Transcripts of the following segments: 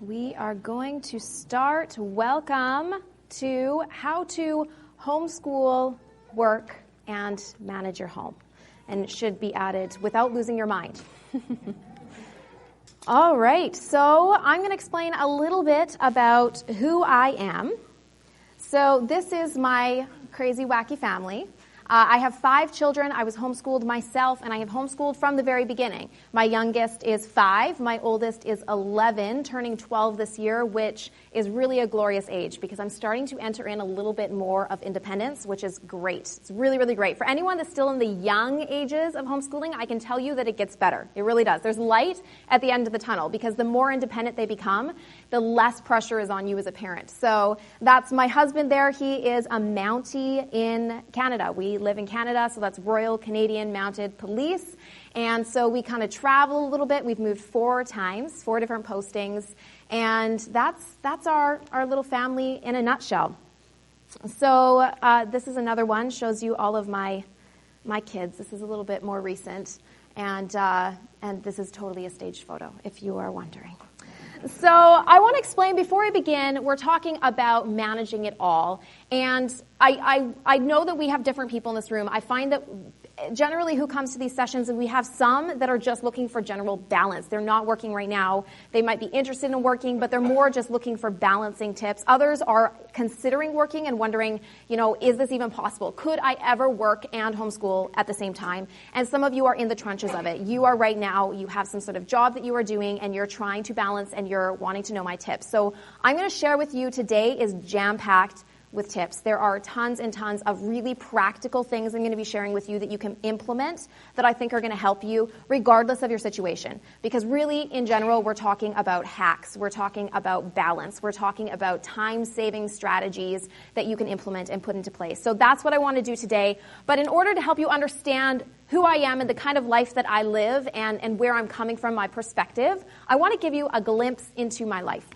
We are going to start. Welcome to how to homeschool, work, and manage your home. And it should be added without losing your mind. All right, so I'm going to explain a little bit about who I am. So this is my crazy, wacky family. I have 5 children. I was homeschooled myself, and I have homeschooled from the very beginning. My youngest is 5. My oldest is 11, turning 12 this year, which is really a glorious age because I'm starting to enter in a little bit more of independence, which is great. It's really, really great. For anyone that's still in the young ages of homeschooling, I can tell you that it gets better. It really does. There's light at the end of the tunnel because the more independent they become, the less pressure is on you as a parent. So that's my husband there. He is a Mountie in Canada. We live in Canada, so that's Royal Canadian Mounted Police. And so we kind of travel a little bit. We've moved 4 times, 4 different postings. And that's our little family in a nutshell. So this is another one, shows you all of my kids. This is a little bit more recent. And this is totally a staged photo, if you are wondering. So I want to explain, before I begin, we're talking about managing it all. And I know that we have different people in this room. I find that generally who comes to these sessions, and we have some that are just looking for general balance. They're not working right now. They might be interested in working, but they're more just looking for balancing tips. Others are considering working and wondering, is this even possible? Could I ever work and homeschool at the same time? And some of you are in the trenches of it. You are right now, you have some sort of job that you are doing, and you're trying to balance, and you're wanting to know my tips. So I'm going to share with you today is jam-packed with tips. There are tons and tons of really practical things I'm going to be sharing with you that you can implement that I think are going to help you regardless of your situation. Because really, in general, we're talking about hacks. We're talking about balance. We're talking about time-saving strategies that you can implement and put into place. So that's what I want to do today. But in order to help you understand who I am and the kind of life that I live and where I'm coming from, my perspective, I want to give you a glimpse into my life.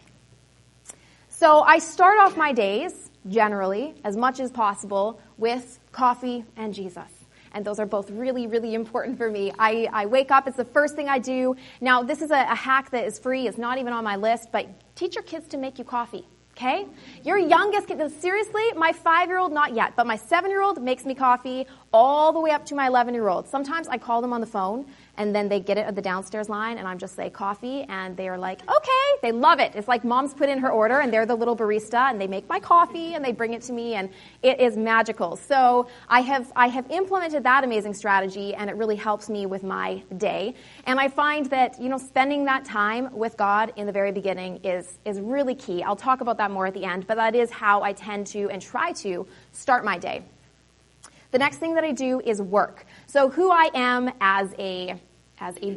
So I start off my days, generally, as much as possible, with coffee and Jesus. And those are both really, really important for me. I wake up, it's the first thing I do. Now, this is a hack that is free. It's not even on my list, but teach your kids to make you coffee, okay? Your youngest kid, seriously, my 5-year-old, not yet, but my 7-year-old makes me coffee all the way up to my 11-year-old. Sometimes I call them on the phone, and then they get it at the downstairs line, and I'm just say coffee, and they are like, okay, they love it. It's like mom's put in her order, and they're the little barista, and they make my coffee, and they bring it to me, and it is magical. So I have implemented that amazing strategy, and it really helps me with my day. And I find that, spending that time with God in the very beginning is really key. I'll talk about that more at the end, but that is how I tend to and try to start my day. The next thing that I do is work. So who I am as a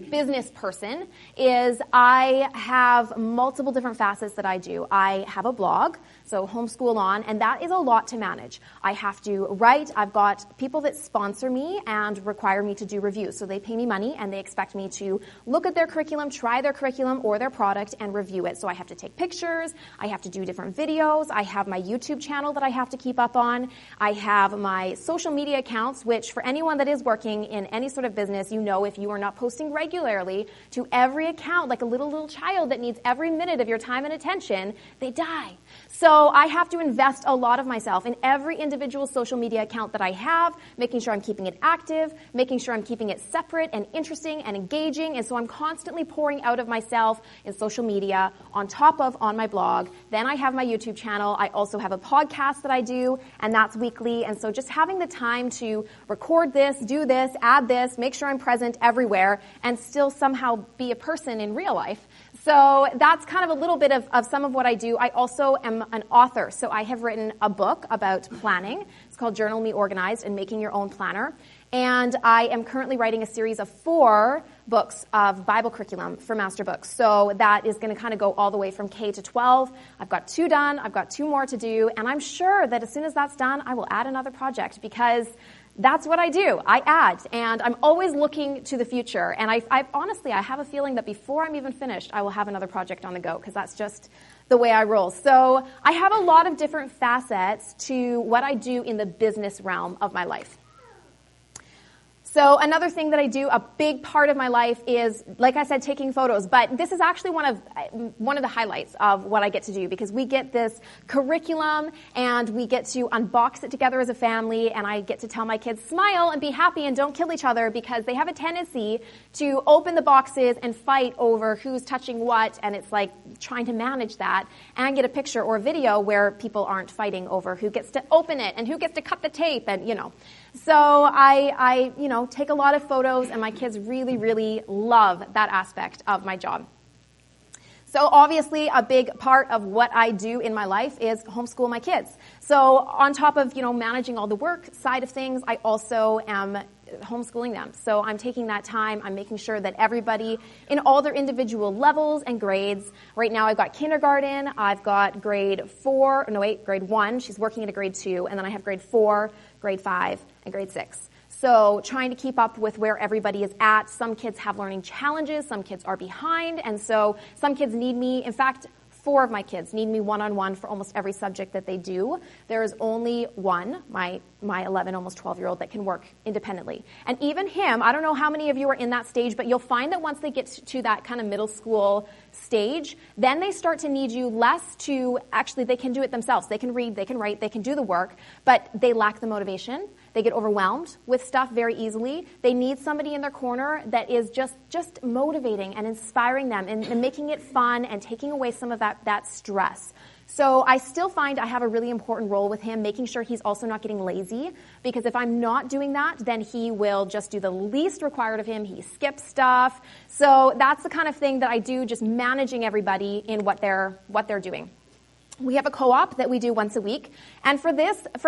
business person is I have multiple different facets that I do. I have a blog, so Homeschool On, and that is a lot to manage. I have to write. I've got people that sponsor me and require me to do reviews. So they pay me money and they expect me to look at their curriculum, try their curriculum or their product and review it. So I have to take pictures. I have to do different videos. I have my YouTube channel that I have to keep up on. I have my social media accounts, which for anyone that is working in any sort of business, if you are not posting regularly to every account like a little child that needs every minute of your time and attention, they die. So I have to invest a lot of myself in every individual social media account that I have, making sure I'm keeping it active, making sure I'm keeping it separate and interesting and engaging. And so I'm constantly pouring out of myself in social media on top of on my blog. Then I have my YouTube channel. I also have a podcast that I do, and that's weekly. And so just having the time to record this, do this, add this, make sure I'm present everywhere, and still somehow be a person in real life. So that's kind of a little bit of some of what I do. I also am an author. So I have written a book about planning. It's called Journal Me Organized and Making Your Own Planner. And I am currently writing a series of 4 books of Bible curriculum for Master Books. So that is going to kind of go all the way from K to 12. I've got 2 done. I've got 2 more to do. And I'm sure that as soon as that's done, I will add another project because that's what I do. I add, and I'm always looking to the future. And I honestly have a feeling that before I'm even finished, I will have another project on the go because that's just the way I roll. So I have a lot of different facets to what I do in the business realm of my life. So So another thing that I do, a big part of my life is, like I said, taking photos. But this is actually one of the highlights of what I get to do, because we get this curriculum and we get to unbox it together as a family, and I get to tell my kids, smile and be happy and don't kill each other, because they have a tendency to open the boxes and fight over who's touching what, and it's like trying to manage that and get a picture or a video where people aren't fighting over who gets to open it and who gets to cut the tape, and So I take a lot of photos, and my kids really, really love that aspect of my job. So obviously a big part of what I do in my life is homeschool my kids. So on top of, managing all the work side of things, I also am homeschooling them. So I'm taking that time, I'm making sure that everybody in all their individual levels and grades. Right now I've got kindergarten, I've got grade 1, she's working at a grade 2, and then I have grade 4, grade 5, and grade 6. So trying to keep up with where everybody is at. Some kids have learning challenges, some kids are behind, and so some kids need me. In fact, 4 of my kids need me one-on-one for almost every subject that they do. There is only one, my 11, almost 12-year-old, that can work independently. And even him, I don't know how many of you are in that stage, but you'll find that once they get to that kind of middle school stage, then they start to need you less to, actually they can do it themselves. They can read, they can write, they can do the work, but they lack the motivation. They get overwhelmed with stuff very easily. They need somebody in their corner that is just motivating and inspiring them and making it fun and taking away some of that stress. So I still find I have a really important role with him, making sure he's also not getting lazy, because if I'm not doing that, then he will just do the least required of him. He skips stuff. So that's the kind of thing that I do, just managing everybody in what they're doing. We have a co-op that we do once a week. And for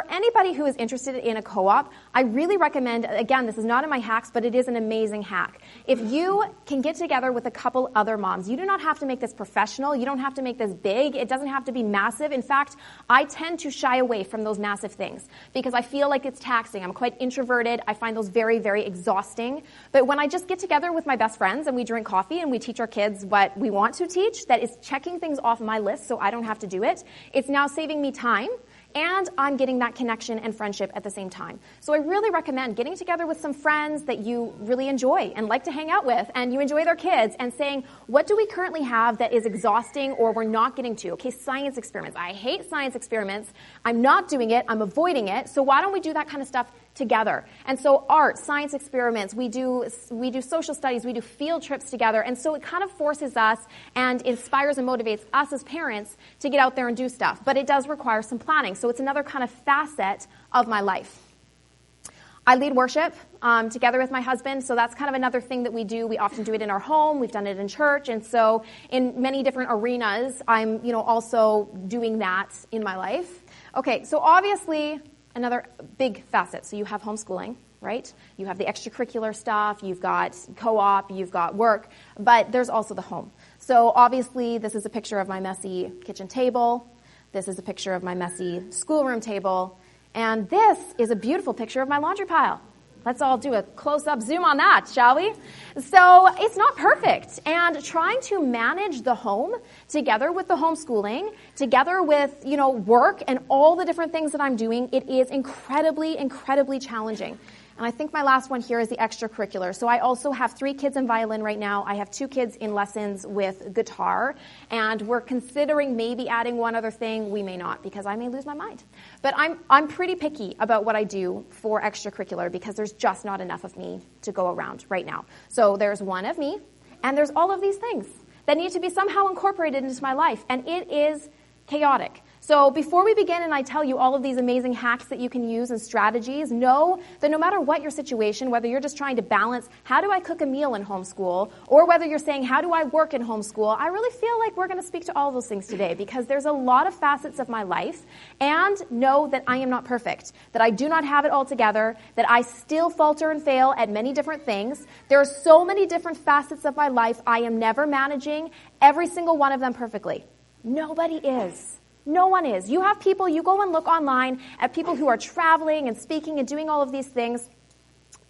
anybody who is interested in a co-op, I really recommend, again, this is not in my hacks, but it is an amazing hack. If you can get together with a couple other moms, you do not have to make this professional. You don't have to make this big. It doesn't have to be massive. In fact, I tend to shy away from those massive things because I feel like it's taxing. I'm quite introverted. I find those very, very exhausting. But when I just get together with my best friends and we drink coffee and we teach our kids what we want to teach, that is checking things off my list so I don't have to do it. It's now saving me time, and I'm getting that connection and friendship at the same time. So I really recommend getting together with some friends that you really enjoy and like to hang out with, and you enjoy their kids, and saying, what do we currently have that is exhausting or we're not getting to? Okay, science experiments. I hate science experiments. I'm not doing it. I'm avoiding it. So why don't we do that kind of stuff together? And so art, science experiments, we do social studies, we do field trips together, and so it kind of forces us and inspires and motivates us as parents to get out there and do stuff. But it does require some planning, so it's another kind of facet of my life. I lead worship together with my husband, so that's kind of another thing that we do. We often do it in our home, we've done it in church, and so in many different arenas, I'm also doing that in my life. Okay, so obviously another big facet. So you have homeschooling, right? You have the extracurricular stuff, you've got co-op, you've got work, but there's also the home. So obviously this is a picture of my messy kitchen table. This is a picture of my messy schoolroom table. And this is a beautiful picture of my laundry pile. Let's all do a close-up zoom on that, shall we? So it's not perfect. And trying to manage the home together with the homeschooling, together with, work and all the different things that I'm doing, it is incredibly, incredibly challenging. And I think my last one here is the extracurricular. So I also have 3 kids in violin right now. I have 2 kids in lessons with guitar. And we're considering maybe adding one other thing. We may not, because I may lose my mind. But I'm pretty picky about what I do for extracurricular because there's just not enough of me to go around right now. So there's one of me, and there's all of these things that need to be somehow incorporated into my life. And it is chaotic. So before we begin and I tell you all of these amazing hacks that you can use and strategies, know that no matter what your situation, whether you're just trying to balance how do I cook a meal in homeschool, or whether you're saying how do I work in homeschool, I really feel like we're going to speak to all of those things today because there's a lot of facets of my life, and know that I am not perfect, that I do not have it all together, that I still falter and fail at many different things. There are so many different facets of my life. I am never managing every single one of them perfectly. Nobody is. No one is. You have people, you go and look online at people who are traveling and speaking and doing all of these things.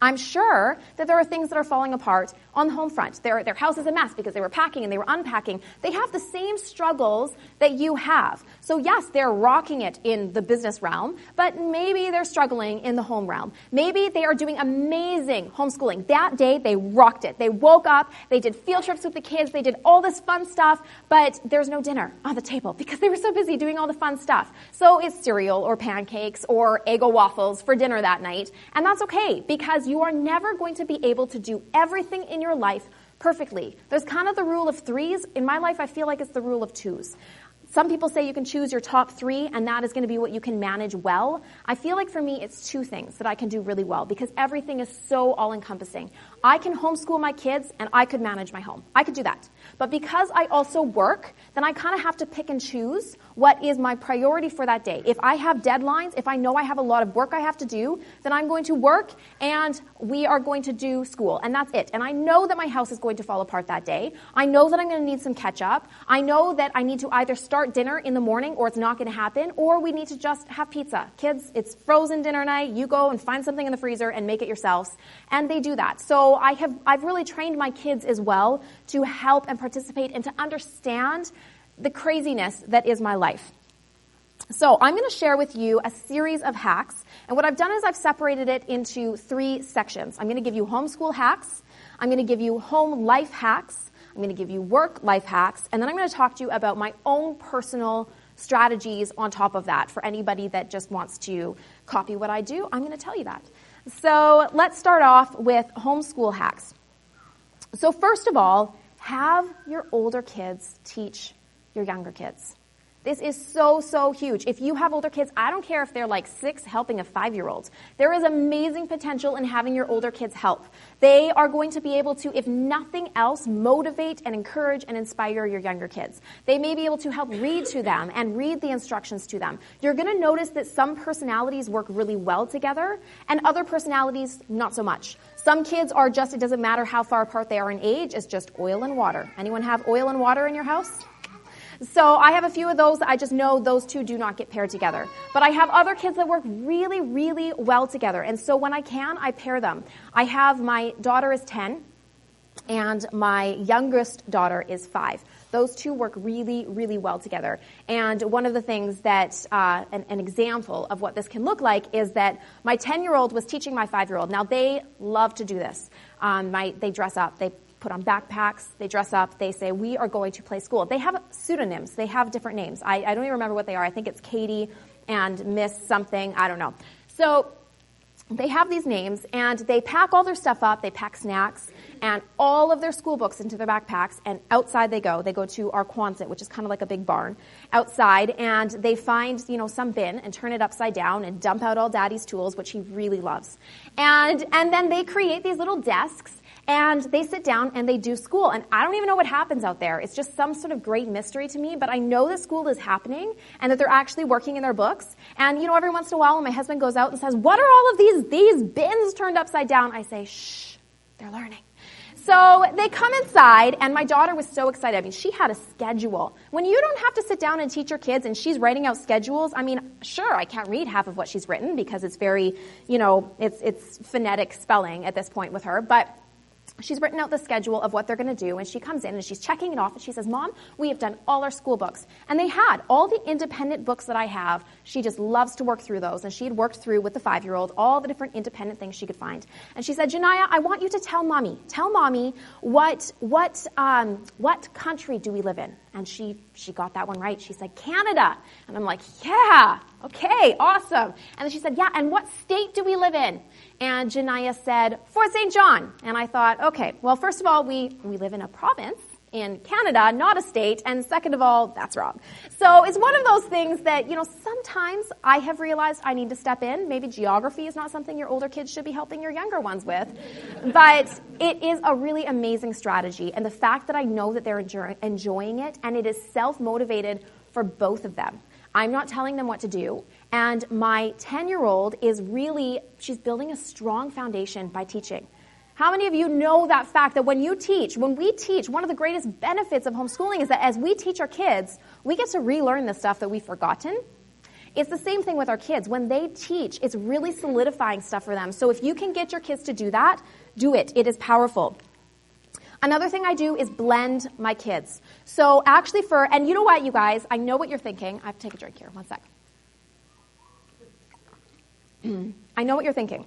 I'm sure that there are things that are falling apart on the home front. Their house is a mess because they were packing and they were unpacking. They have the same struggles that you have. So yes, they're rocking it in the business realm, but maybe they're struggling in the home realm. Maybe they are doing amazing homeschooling. That day, they rocked it. They woke up, they did field trips with the kids, they did all this fun stuff, but there's no dinner on the table because they were so busy doing all the fun stuff. So it's cereal or pancakes or Eggo waffles for dinner that night, and that's okay because you are never going to be able to do everything in your life perfectly. There's kind of the rule of threes. In my life, I feel like it's the rule of twos. Some people say you can choose your top three, and that is going to be what you can manage well. I feel like for me, it's two things that I can do really well because everything is so all-encompassing. I can homeschool my kids, and I could manage my home. I could do that. But because I also work, then I kind of have to pick and choose what is my priority for that day. If I have deadlines, if I know I have a lot of work I have to do, then I'm going to work, and we are going to do school, and that's it. And I know that my house is going to fall apart that day. I know that I'm going to need some catch-up. I know that I need to either start dinner in the morning or it's not going to happen, or we need to just have pizza. Kids, it's frozen dinner night. You go and find something in the freezer and make it yourselves. And they do that. So I've really trained my kids as well to help and participate and to understand the craziness that is my life. So I'm going to share with you a series of hacks. And what I've done is I've separated it into 3 sections. I'm going to give you homeschool hacks. I'm going to give you home life hacks. I'm going to give you work life hacks, and then I'm going to talk to you about my own personal strategies on top of that for anybody that just wants to copy what I do. I'm going to tell you that. So let's start off with homeschool hacks. So first of all, have your older kids teach your younger kids. This is so, so huge. If you have older kids, I don't care if they're like 6 helping a 5-year-old. There is amazing potential in having your older kids help. They are going to be able to, if nothing else, motivate and encourage and inspire your younger kids. They may be able to help read to them and read the instructions to them. You're going to notice that some personalities work really well together and other personalities not so much. Some kids are just, it doesn't matter how far apart they are in age, it's just oil and water. Anyone have oil and water in your house? So I have a few of those that I just know those two do not get paired together. But I have other kids that work really, really well together. And so when I can, I pair them. I have my daughter is 10 and my youngest daughter is 5. Those two work really, really well together. And one of the things that, an example of what this can look like is that my 10-year-old was teaching my 5-year-old. Now, they love to do this. They dress up. They put on backpacks, they dress up, they say, we are going to play school. They have pseudonyms. They have different names. I don't even remember what they are. I think it's Katie and Miss something. I don't know. So they have these names, and they pack all their stuff up. They pack snacks and all of their school books into their backpacks, and outside they go. They go to our Quonset, which is kind of like a big barn, outside, and they find, some bin and turn it upside down and dump out all Daddy's tools, which he really loves. And then they create these little desks, and they sit down and they do school. And I don't even know what happens out there. It's just some sort of great mystery to me. But I know that school is happening and that they're actually working in their books. And, every once in a while when my husband goes out and says, what are all of these bins turned upside down? I say, shh, they're learning. So they come inside, and my daughter was so excited. I mean, she had a schedule. When you don't have to sit down and teach your kids and she's writing out schedules, I mean, sure, I can't read half of what she's written because it's very, it's phonetic spelling at this point with her. But she's written out the schedule of what they're going to do, and she comes in and she's checking it off, and she says, Mom, we have done all our school books. And they had all the independent books that I have. She just loves to work through those, and she had worked through with the 5-year-old all the different independent things she could find. And she said, Janiyah, I want you to tell Mommy what country do we live in? And she got that one right. She said, Canada. And I'm like, yeah, okay, awesome. And then she said, yeah, and what state do we live in? And Janiyah said, Fort St. John. And I thought, okay, well, first of all, we live in a province in Canada, not a state. And second of all, that's wrong. So it's one of those things that, sometimes I have realized I need to step in. Maybe geography is not something your older kids should be helping your younger ones with. But it is a really amazing strategy. And the fact that I know that they're enjoying it, and it is self-motivated for both of them. I'm not telling them what to do. And my 10-year-old she's building a strong foundation by teaching. How many of you know that fact that when we teach, one of the greatest benefits of homeschooling is that as we teach our kids, we get to relearn the stuff that we've forgotten. It's the same thing with our kids. When they teach, it's really solidifying stuff for them. So if you can get your kids to do that, do it. It is powerful. Another thing I do is blend my kids. So actually and you know what, you guys, I know what you're thinking. I have to take a drink here, one sec. I know what you're thinking.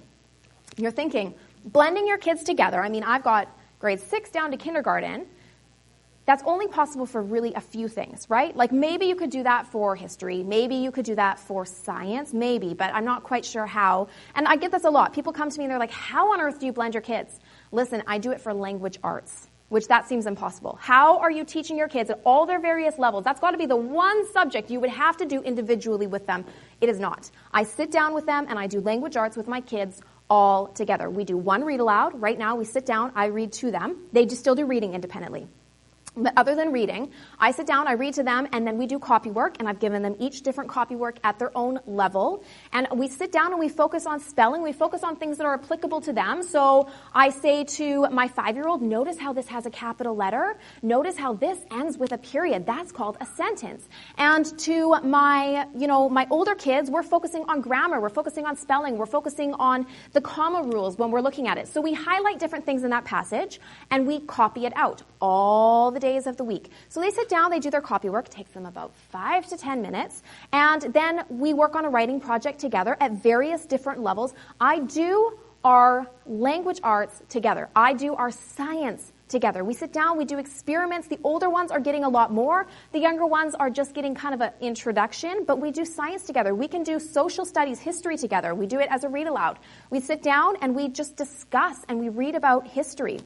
You're thinking, blending your kids together, I mean, I've got grade 6 down to kindergarten. That's only possible for really a few things, right? Like maybe you could do that for history. Maybe you could do that for science. Maybe, but I'm not quite sure how. And I get this a lot. People come to me and they're like, how on earth do you blend your kids? Listen, I do it for language arts, which that seems impossible. How are you teaching your kids at all their various levels? That's got to be the one subject you would have to do individually with them. It is not. I sit down with them and I do language arts with my kids all together. We do one read aloud. Right now we sit down, I read to them. They just still do reading independently. But other than reading, I sit down, I read to them, and then we do copy work, and I've given them each different copy work at their own level. And we sit down and we focus on spelling. We focus on things that are applicable to them. So I say to my 5-year-old, notice how this has a capital letter. Notice how this ends with a period. That's called a sentence. And to my older kids, we're focusing on grammar. We're focusing on spelling. We're focusing on the comma rules when we're looking at it. So we highlight different things in that passage, and we copy it out all the days of the week. So they sit down, they do their copy work, takes them about 5 to 10 minutes, and then we work on a writing project together at various different levels. I do our language arts together. I do our science together. We sit down, we do experiments. The older ones are getting a lot more. The younger ones are just getting kind of an introduction, but we do science together. We can do social studies, history together. We do it as a read aloud. We sit down and we just discuss and we read about history.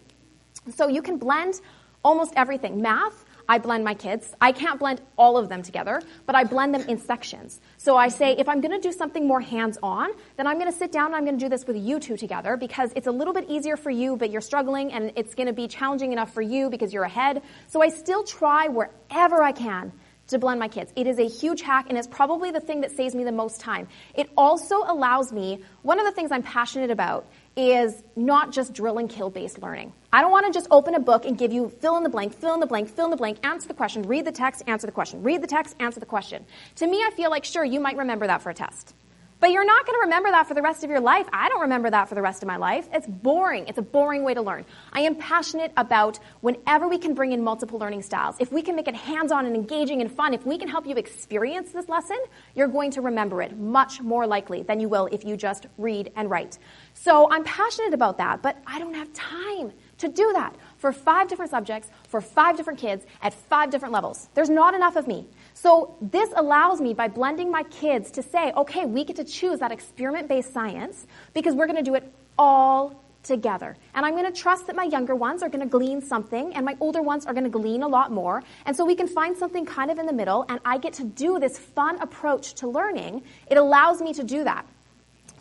So you can blend almost everything. Math, I blend my kids. I can't blend all of them together, but I blend them in sections. So I say, if I'm going to do something more hands-on, then I'm going to sit down and I'm going to do this with you two together because it's a little bit easier for you, but you're struggling, and it's going to be challenging enough for you because you're ahead. So I still try wherever I can to blend my kids. It is a huge hack, and it's probably the thing that saves me the most time. It also allows me, one of the things I'm passionate about is not just drill and kill based learning. I don't want to just open a book and give you fill in the blank, fill in the blank, fill in the blank, answer the question, read the text, answer the question, read the text, answer the question. To me, I feel like, sure, you might remember that for a test. But you're not going to remember that for the rest of your life. I don't remember that for the rest of my life. It's boring. It's a boring way to learn. I am passionate about whenever we can bring in multiple learning styles. If we can make it hands-on and engaging and fun, if we can help you experience this lesson, you're going to remember it much more likely than you will if you just read and write. So I'm passionate about that, but I don't have time to do that for 5 different subjects, for 5 different kids, at 5 different levels. There's not enough of me. So this allows me, by blending my kids, to say, okay, we get to choose that experiment-based science because we're going to do it all together. And I'm going to trust that my younger ones are going to glean something and my older ones are going to glean a lot more. And so we can find something kind of in the middle, and I get to do this fun approach to learning. It allows me to do that.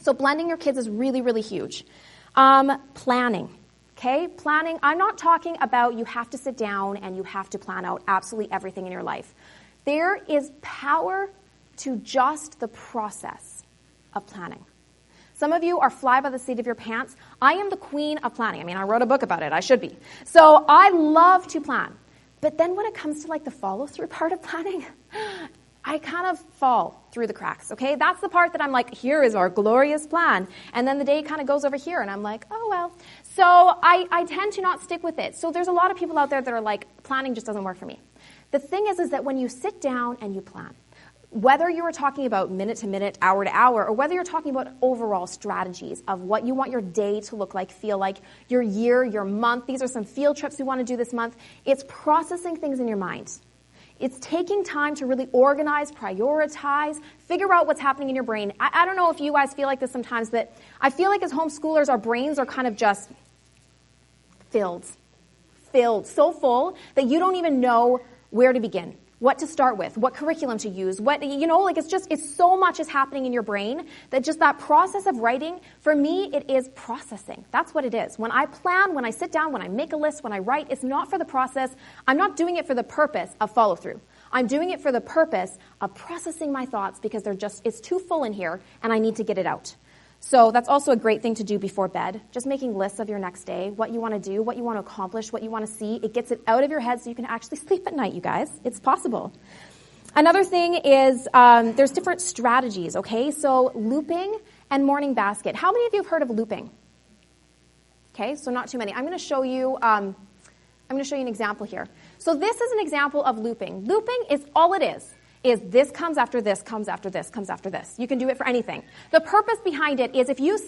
So blending your kids is really, really huge. Planning. Okay, planning. I'm not talking about you have to sit down and you have to plan out absolutely everything in your life. There is power to just the process of planning. Some of you are fly by the seat of your pants. I am the queen of planning. I mean, I wrote a book about it. I should be. So I love to plan. But then when it comes to like the follow-through part of planning, I kind of fall through the cracks, okay? That's the part that I'm like, here is our glorious plan. And then the day kind of goes over here, and I'm like, oh, well. So I tend to not stick with it. So there's a lot of people out there that are like, planning just doesn't work for me. The thing is that when you sit down and you plan, whether you are talking about minute to minute, hour to hour, or whether you're talking about overall strategies of what you want your day to look like, feel like, your year, your month, these are some field trips we want to do this month, it's processing things in your mind. It's taking time to really organize, prioritize, figure out what's happening in your brain. I don't know if you guys feel like this sometimes, but I feel like as homeschoolers, our brains are kind of just filled, so full that you don't even know where to begin, what to start with, what curriculum to use, it's so much is happening in your brain that just that process of writing, for me, it is processing. That's what it is. When I plan, when I sit down, when I make a list, when I write, it's not for the process. I'm not doing it for the purpose of follow through. I'm doing it for the purpose of processing my thoughts because it's too full in here and I need to get it out. So that's also a great thing to do before bed, just making lists of your next day, what you want to do, what you want to accomplish, what you want to see. It gets it out of your head so you can actually sleep at night, you guys. It's possible. Another thing is there's different strategies, okay? So looping and morning basket. How many of you have heard of looping? Okay, so not too many. I'm going to show you I'm going to show you an example here. So this is an example of looping. Looping is all it is this comes after this, comes after this, comes after this. You can do it for anything. The purpose behind it is if you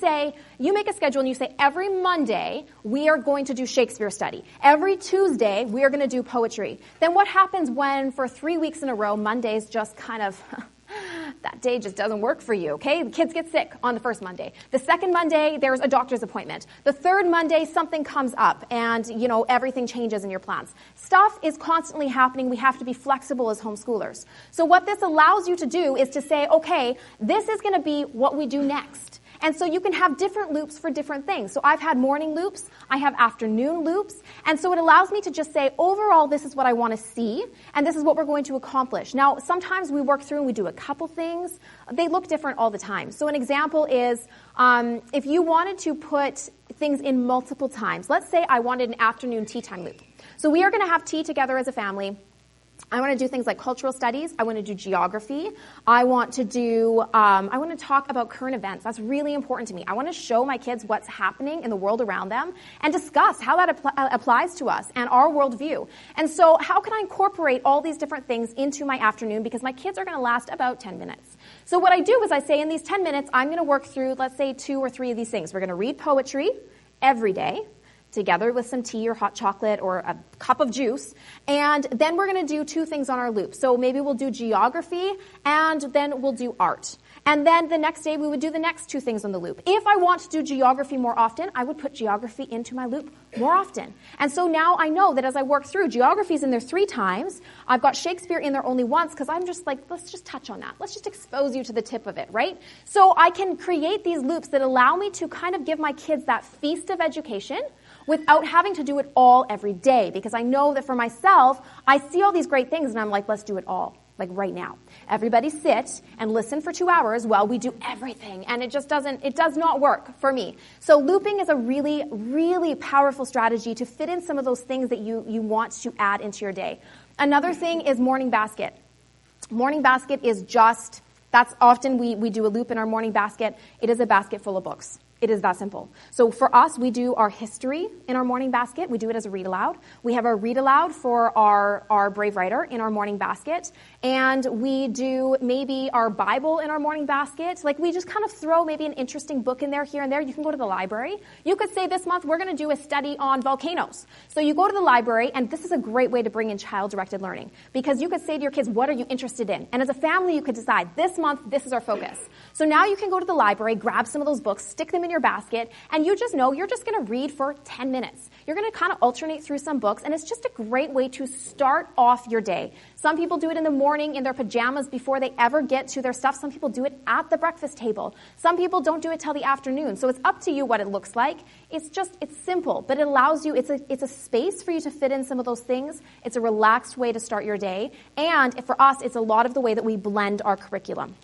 make a schedule and you say every Monday we are going to do Shakespeare study. Every Tuesday we are going to do poetry. Then what happens when for 3 weeks in a row, Mondays just kind of... that day just doesn't work for you, okay? The kids get sick on the first Monday. The second Monday, there's a doctor's appointment. The third Monday, something comes up and, everything changes in your plans. Stuff is constantly happening. We have to be flexible as homeschoolers. So what this allows you to do is to say, okay, this is going to be what we do next. And so you can have different loops for different things. So I've had morning loops, I have afternoon loops, and so it allows me to just say, overall, this is what I want to see, and this is what we're going to accomplish. Now, sometimes we work through and we do a couple things. They look different all the time. So an example is, if you wanted to put things in multiple times, let's say I wanted an afternoon tea time loop. So we are going to have tea together as a family. I want to do things like cultural studies. I want to do geography. I want to talk about current events. That's really important to me. I want to show my kids what's happening in the world around them and discuss how that applies to us and our worldview. And so how can I incorporate all these different things into my afternoon because my kids are going to last about 10 minutes. So what I do is I say in these 10 minutes, I'm going to work through, let's say, 2 or 3 of these things. We're going to read poetry every day, together with some tea or hot chocolate or a cup of juice. And then we're going to do 2 things on our loop. So maybe we'll do geography and then we'll do art. And then the next day we would do the next 2 things on the loop. If I want to do geography more often, I would put geography into my loop more often. And so now I know that as I work through, geography's in there 3 times. I've got Shakespeare in there only once because I'm just like, let's just touch on that. Let's just expose you to the tip of it, right? So I can create these loops that allow me to kind of give my kids that feast of education without having to do it all every day. Because I know that for myself, I see all these great things and I'm like, let's do it all, like right now. Everybody sit and listen for 2 hours while we do everything. And it does not work for me. So looping is a really, really powerful strategy to fit in some of those things that you want to add into your day. Another thing is morning basket. Morning basket is that's often we do a loop in our morning basket. It is a basket full of books. It is that simple. So for us, we do our history in our morning basket. We do it as a read aloud. We have our read aloud for our Brave Writer in our morning basket. And we do maybe our Bible in our morning basket. Like we just kind of throw maybe an interesting book in there here and there. You can go to the library. You could say this month we're going to do a study on volcanoes. So you go to the library, and this is a great way to bring in child-directed learning. Because you could say to your kids, what are you interested in? And as a family, you could decide, this month, this is our focus. So now you can go to the library, grab some of those books, stick them in your basket, and you just know you're just going to read for 10 minutes. You're going to kind of alternate through some books, and it's just a great way to start off your day. Some people do it in the morning in their pajamas before they ever get to their stuff. Some people do it at the breakfast table. Some people don't do it till the afternoon. So it's up to you what it looks like. It's simple, but it allows you, it's a space for you to fit in some of those things. It's a relaxed way to start your day. And for us, it's a lot of the way that we blend our curriculum.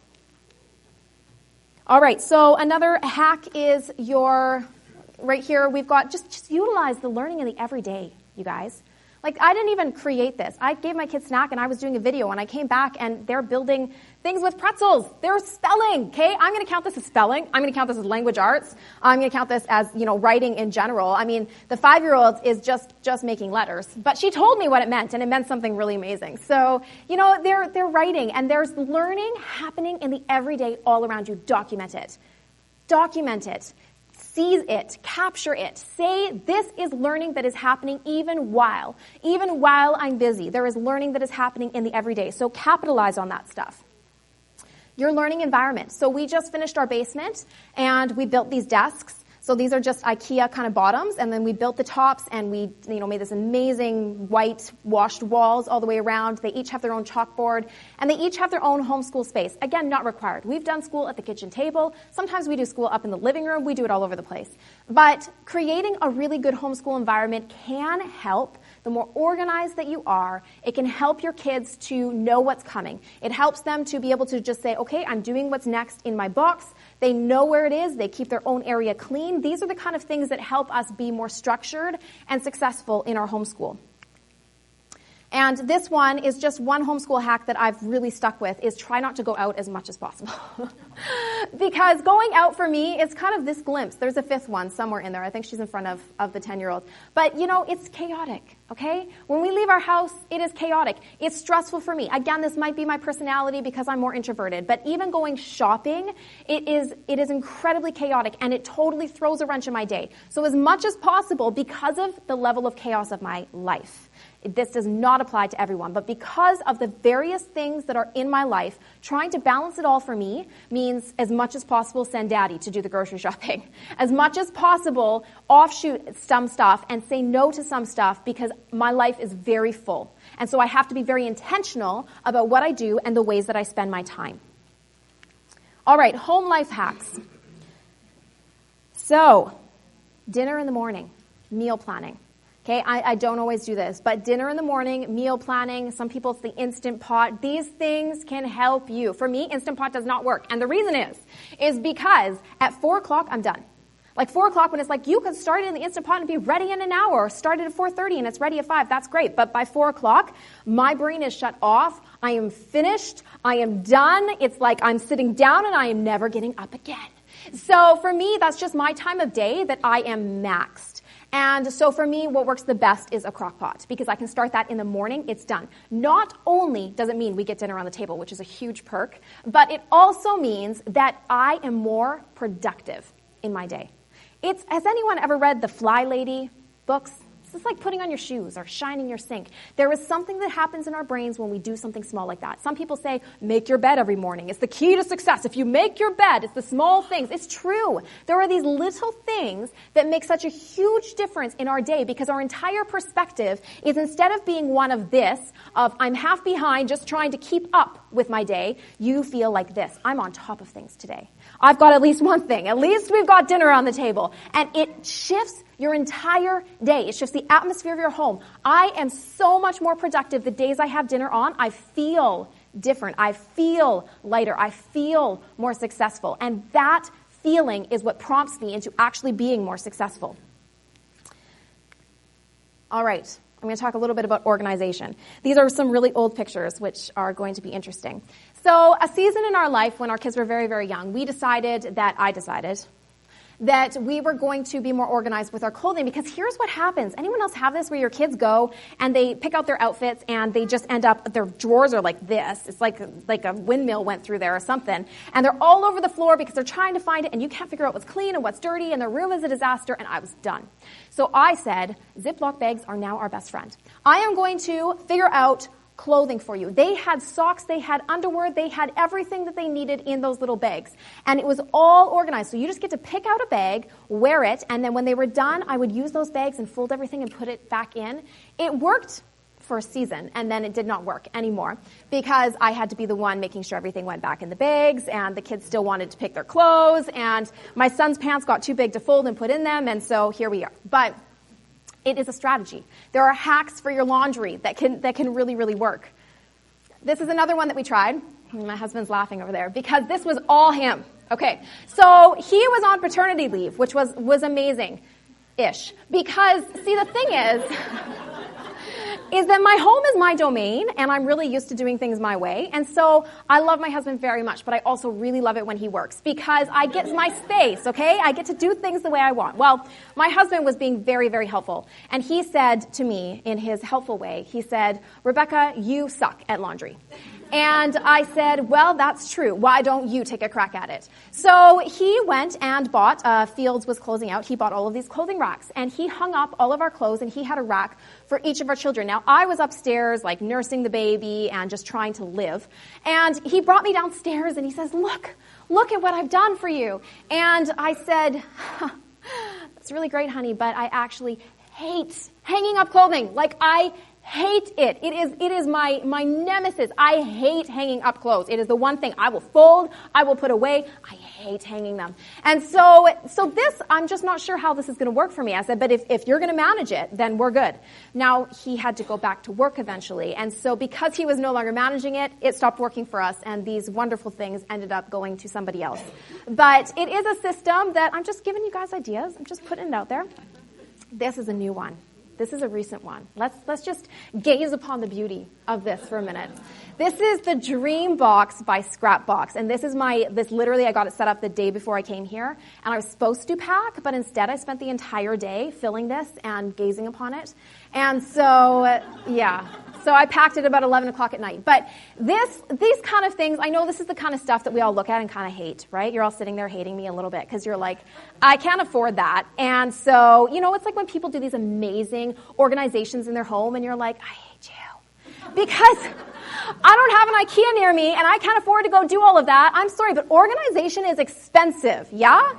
All right, so another hack is right here, we've got, just utilize the learning in the everyday, you guys. Like, I didn't even create this. I gave my kids snack and I was doing a video and I came back and they're building things with pretzels. They're spelling, okay? I'm going to count this as spelling. I'm going to count this as language arts. I'm going to count this as, writing in general. I mean, the 5-year-old is just making letters. But she told me what it meant, and it meant something really amazing. So, they're writing, and there's learning happening in the everyday all around you. Document it. Document it. Seize it, capture it, say this is learning that is happening even while I'm busy. There is learning that is happening in the everyday. So capitalize on that stuff. Your learning environment. So we just finished our basement and we built these desks. So these are just IKEA kind of bottoms, and then we built the tops, and we made this amazing white washed walls all the way around. They each have their own chalkboard, and they each have their own homeschool space. Again, not required. We've done school at the kitchen table. Sometimes we do school up in the living room. We do it all over the place. But creating a really good homeschool environment can help. The more organized that you are, it can help your kids to know what's coming. It helps them to be able to just say, okay, I'm doing what's next in my box. They know where it is. They keep their own area clean. These are the kind of things that help us be more structured and successful in our homeschool. And this one is just one homeschool hack that I've really stuck with, is try not to go out as much as possible. Because going out for me is kind of this glimpse. There's a 5th one somewhere in there. I think she's in front of the 10-year-old. But, it's chaotic. Okay? When we leave our house, it is chaotic. It's stressful for me. Again, this might be my personality because I'm more introverted, but even going shopping, it is incredibly chaotic, and it totally throws a wrench in my day. So as much as possible, because of the level of chaos of my life, this does not apply to everyone, but because of the various things that are in my life, trying to balance it all for me means as much as possible send daddy to do the grocery shopping. As much as possible offshoot some stuff and say no to some stuff because my life is very full. And so I have to be very intentional about what I do and the ways that I spend my time. All right, home life hacks. So, dinner in the morning, meal planning. Okay, I don't always do this, but dinner in the morning, meal planning, some people it's the Instant Pot. These things can help you. For me, Instant Pot does not work. And the reason is because at 4 o'clock, I'm done. Like 4 o'clock when it's like, you could start it in the Instant Pot and be ready in an hour, or start it at 4:30 and it's ready at 5. That's great. But by 4 o'clock, my brain is shut off. I am finished. I am done. It's like I'm sitting down and I am never getting up again. So for me, that's just my time of day that I am maxed. And so for me, what works the best is a crock pot, because I can start that in the morning, it's done. Not only does it mean we get dinner on the table, which is a huge perk, but it also means that I am more productive in my day. Has anyone ever read the Fly Lady books? It's like putting on your shoes or shining your sink. There is something that happens in our brains when we do something small like that. Some people say, make your bed every morning. It's the key to success. If you make your bed, it's the small things. It's true. There are these little things that make such a huge difference in our day, because our entire perspective is, instead of being one of this, of I'm half behind just trying to keep up with my day, you feel like this. I'm on top of things today. I've got at least one thing. At least we've got dinner on the table. And it shifts your entire day. It shifts the atmosphere of your home. I am so much more productive the days I have dinner on. I feel different. I feel lighter. I feel more successful. And that feeling is what prompts me into actually being more successful. All right. I'm going to talk a little bit about organization. These are some really old pictures, which are going to be interesting. So a season in our life when our kids were very, very young, I decided that we were going to be more organized with our clothing, because here's what happens. Anyone else have this, where your kids go and they pick out their outfits and they just end up, their drawers are like this. It's like a windmill went through there or something. And they're all over the floor because they're trying to find it, and you can't figure out what's clean and what's dirty, and their room is a disaster, and I was done. So I said, Ziploc bags are now our best friend. I am going to figure out clothing for you. They had socks, they had underwear, they had everything that they needed in those little bags. And it was all organized. So you just get to pick out a bag, wear it, and then when they were done, I would use those bags and fold everything and put it back in. It worked for a season, and then it did not work anymore, because I had to be the one making sure everything went back in the bags, and the kids still wanted to pick their clothes, and my son's pants got too big to fold and put in them, and so here we are. But it is a strategy. There are hacks for your laundry that can really, really work. This is another one that we tried. My husband's laughing over there because this was all him. Okay, so he was on paternity leave, which was amazing-ish. Because, see, the thing is that my home is my domain, and I'm really used to doing things my way. And so I love my husband very much, but I also really love it when he works, because I get my space, okay? I get to do things the way I want. Well, my husband was being very, very helpful. And he said to me, in his helpful way, he said, Rebecca, you suck at laundry. And I said, well, that's true. Why don't you take a crack at it? So he went and bought, Fields was closing out, he bought all of these clothing racks. And he hung up all of our clothes, and he had a rack for each of our children. Now, I was upstairs, like, nursing the baby and just trying to live. And he brought me downstairs, and he says, look at what I've done for you. And I said, that's really great, honey, but I actually hate hanging up clothing. Like, I hate it. It is my nemesis. I hate hanging up clothes. It is the one thing I will fold, I will put away. I hate hanging them. And so this, I'm just not sure how this is going to work for me. I said, but if you're going to manage it, then we're good. Now, he had to go back to work eventually. And so because he was no longer managing it, it stopped working for us. And these wonderful things ended up going to somebody else. But it is a system that I'm just giving you guys ideas. I'm just putting it out there. This is a new one. This is a recent one. Let's just gaze upon the beauty of this for a minute. This is the Dream Box by Scrapbox. And this literally, I got it set up the day before I came here. And I was supposed to pack, but instead I spent the entire day filling this and gazing upon it. And so, yeah. So I packed it about 11 o'clock at night. But these kind of things, I know this is the kind of stuff that we all look at and kind of hate, right? You're all sitting there hating me a little bit because you're like, I can't afford that. And so, it's like when people do these amazing organizations in their home and you're like, I hate you. Because I don't have an IKEA near me and I can't afford to go do all of that. I'm sorry, but organization is expensive, yeah?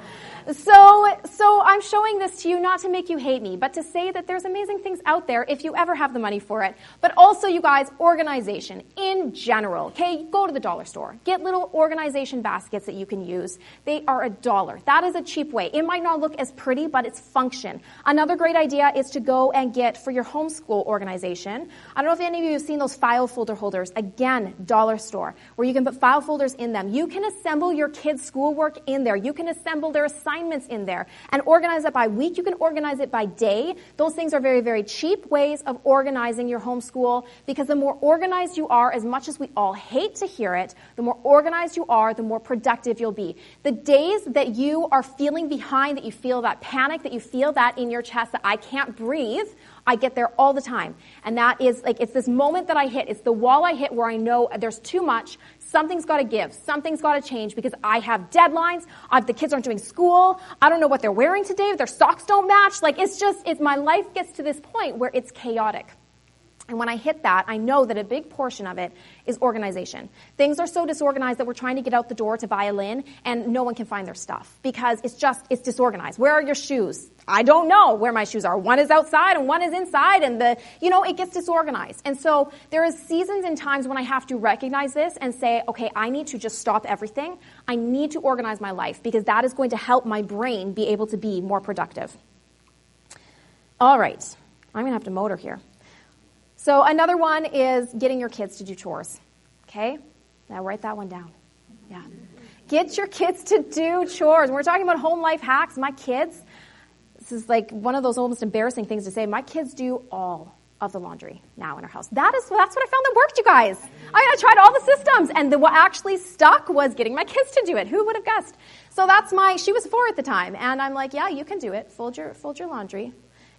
So I'm showing this to you not to make you hate me, but to say that there's amazing things out there if you ever have the money for it. But also, you guys, organization in general. Okay, go to the dollar store. Get little organization baskets that you can use. They are $1. That is a cheap way. It might not look as pretty, but it's function. Another great idea is to go and get, for your homeschool organization, I don't know if any of you have seen those file folder holders. Again, dollar store, where you can put file folders in them. You can assemble your kids' schoolwork in there. You can assemble their assignments in there and organize it by week. You can organize it by day. Those things are very, very cheap ways of organizing your homeschool, because the more organized you are, as much as we all hate to hear it, the more organized you are, the more productive you'll be. The days that you are feeling behind, that you feel that panic, that you feel that in your chest, that I can't breathe, I get there all the time. And that is it's this moment that I hit. It's the wall I hit where I know there's too much. Something's got to give. Something's got to change because I have deadlines. The kids aren't doing school. I don't know what they're wearing today. Their socks don't match. My life gets to this point where it's chaotic. And when I hit that, I know that a big portion of it is organization. Things are so disorganized that we're trying to get out the door to buy a lin, and no one can find their stuff because it's disorganized. Where are your shoes? I don't know where my shoes are. One is outside and one is inside, and it gets disorganized. And so there is seasons and times when I have to recognize this and say, okay, I need to just stop everything. I need to organize my life because that is going to help my brain be able to be more productive. All right. I'm going to have to motor here. So another one is getting your kids to do chores. Okay? Now write that one down. Yeah. Get your kids to do chores. When we're talking about home life hacks, my kids, this is like one of those almost embarrassing things to say, my kids do all of the laundry now in our house. That's what I found that worked, you guys. I tried all the systems, and what actually stuck was getting my kids to do it. Who would have guessed? So she was 4 at the time, and I'm like, yeah, you can do it. Fold your laundry.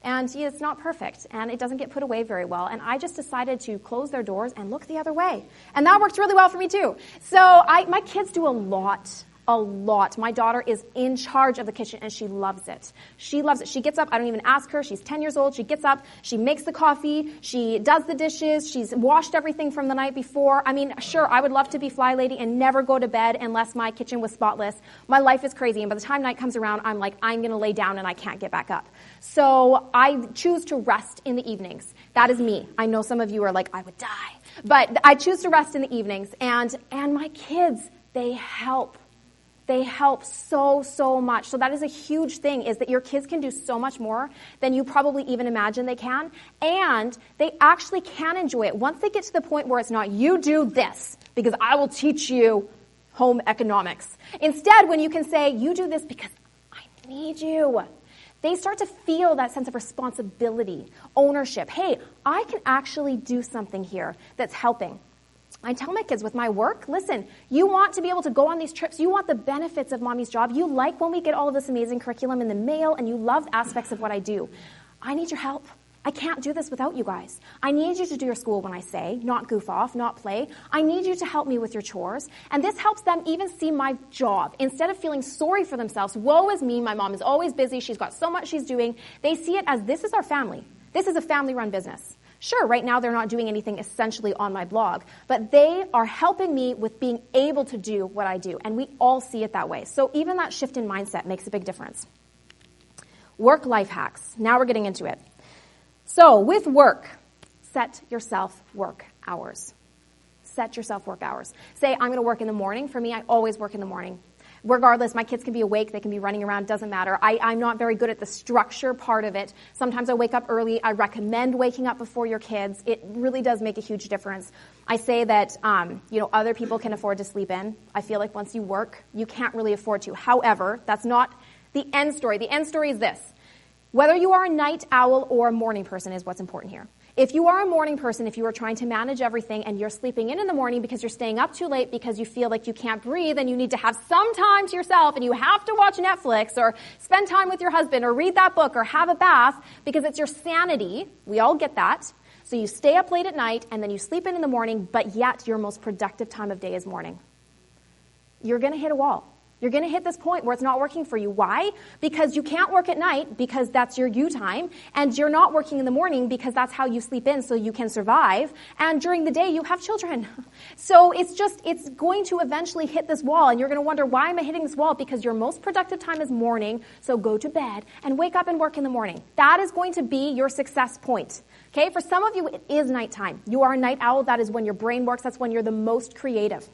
And it's not perfect, and it doesn't get put away very well. And I just decided to close their doors and look the other way. And that worked really well for me, too. So my kids do a lot. My daughter is in charge of the kitchen, and she loves it. She loves it. She gets up. I don't even ask her. She's 10 years old. She gets up. She makes the coffee. She does the dishes. She's washed everything from the night before. I mean, sure, I would love to be fly lady and never go to bed unless my kitchen was spotless. My life is crazy, and by the time night comes around, I'm like, I'm going to lay down, and I can't get back up. So I choose to rest in the evenings. That is me. I know some of you are like, I would die. But I choose to rest in the evenings, and my kids, they help. They help so much. So that is a huge thing, is that your kids can do so much more than you probably even imagine they can. And they actually can enjoy it. Once they get to the point where it's not, you do this because I will teach you home economics. Instead, when you can say, you do this because I need you, they start to feel that sense of responsibility, ownership. Hey, I can actually do something here that's helping. I tell my kids with my work, listen, you want to be able to go on these trips. You want the benefits of mommy's job. You like when we get all of this amazing curriculum in the mail, and you love aspects of what I do. I need your help. I can't do this without you guys. I need you to do your school when I say, not goof off, not play. I need you to help me with your chores. And this helps them even see my job. Instead of feeling sorry for themselves, woe is me, my mom is always busy, she's got so much she's doing, they see it as this is our family. This is a family-run business. Sure, right now they're not doing anything essentially on my blog, but they are helping me with being able to do what I do, and we all see it that way. So even that shift in mindset makes a big difference. Work-life hacks. Now we're getting into it. So with work, set yourself work hours. Set yourself work hours. Say, I'm going to work in the morning. For me, I always work in the morning. Regardless, my kids can be awake, they can be running around, doesn't matter. I'm not very good at the structure part of it. Sometimes I wake up early. I recommend waking up before your kids. It really does make a huge difference. I say that, other people can afford to sleep in. I feel like once you work, you can't really afford to. However, that's not the end story. The end story is this. Whether you are a night owl or a morning person is what's important here. If you are a morning person, if you are trying to manage everything and you're sleeping in the morning because you're staying up too late because you feel like you can't breathe and you need to have some time to yourself and you have to watch Netflix or spend time with your husband or read that book or have a bath because it's your sanity, we all get that. So you stay up late at night and then you sleep in the morning, but yet your most productive time of day is morning. You're going to hit a wall. You're going to hit this point where it's not working for you. Why? Because you can't work at night because that's your you time, and you're not working in the morning because that's how you sleep in so you can survive, and during the day you have children. So it's going to eventually hit this wall, and you're going to wonder, why am I hitting this wall? Because your most productive time is morning, so go to bed and wake up and work in the morning. That is going to be your success point. Okay? For some of you, it is nighttime. You are a night owl. That is when your brain works. That's when you're the most creative.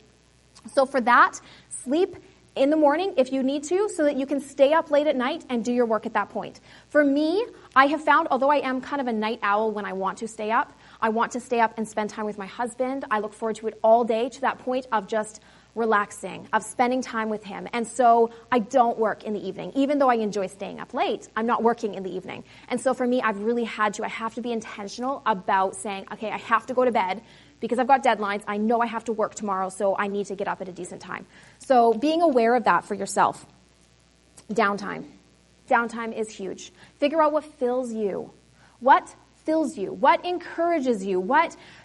So for that, sleep in the morning if you need to so that you can stay up late at night and do your work at that point. For me, I have found, although I am kind of a night owl when I want to stay up, I want to stay up and spend time with my husband. I look forward to it all day, to that point of just relaxing, of spending time with him. And so I don't work in the evening. Even though I enjoy staying up late, I'm not working in the evening. And so for me, I have to be intentional about saying, okay, I have to go to bed because I've got deadlines. I know I have to work tomorrow, so I need to get up at a decent time. So being aware of that for yourself. Downtime. Downtime is huge. Figure out what fills you. What fills you? What encourages you?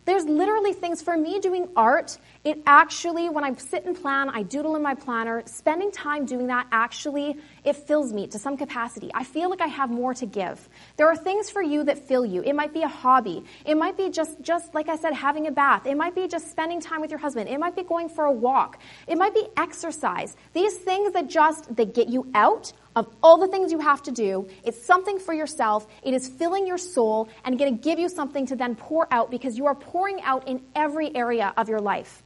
There's literally things for me doing art. It actually, when I sit and plan, I doodle in my planner, spending time doing that actually, it fills me to some capacity. I feel like I have more to give. There are things for you that fill you. It might be a hobby. It might be just like I said, having a bath. It might be just spending time with your husband. It might be going for a walk. It might be exercise. These things that get you out of all the things you have to do. It's something for yourself. It is filling your soul and going to give you something to then pour out because you are pouring out in every area of your life.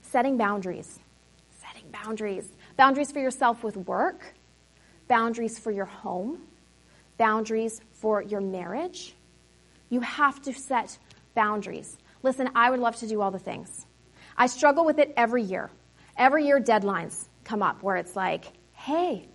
Setting boundaries. Setting boundaries. Boundaries for yourself with work. Boundaries for your home. Boundaries for your marriage. You have to set boundaries. Listen, I would love to do all the things. I struggle with it every year. Every year deadlines come up where it's like, hey,